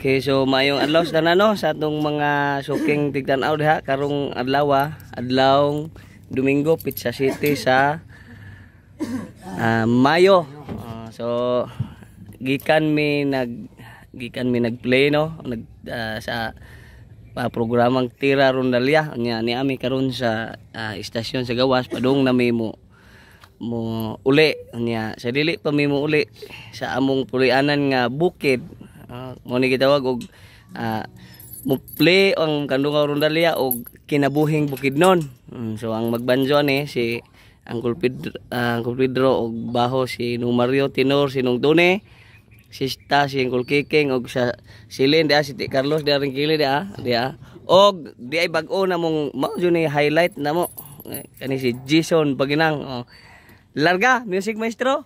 Okay, so mayong adlaw sa tanan sa atong mga suking tigtanaw diha karong adlaw, adlawng Domingo, Pizza City sa Mayo. So gikan mi nagplay no sa programang Tira Rondalia nya ni ami karon sa istasyon sa gawas padung na mo uli nya sa dili pa mi mo uli sa among pulianan nga bukid. Mo ni gitawag og mo play ang Kandungaw Rondalia og kinabuhing Bukidnon. So ang magbanjo ni si Uncle Pedro og baho si Nung Mario tenor si Nung Tune, si Sta si Uncle Kiking og sa silin dia si T. Carlos dia ring kili dia og di ay bag-o na mong mao ni highlight na mo kani si Jason Paginang. Larga music maestro.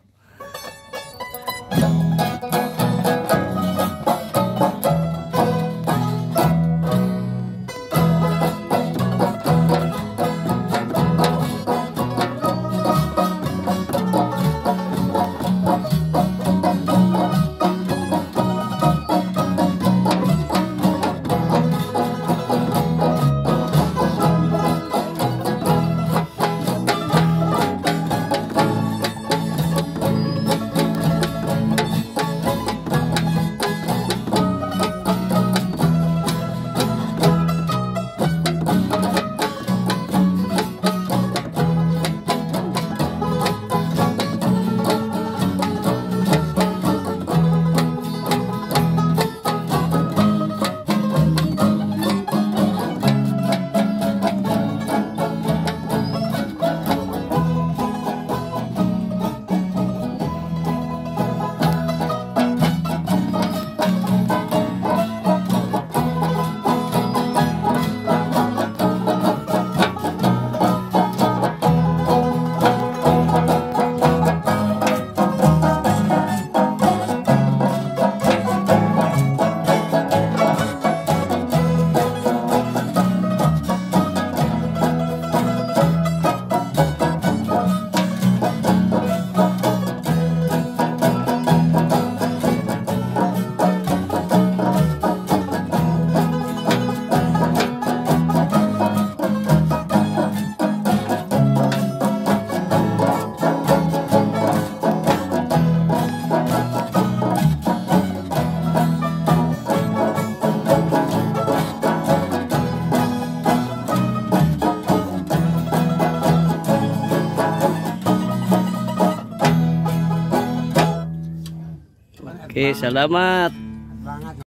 Okay, salamat.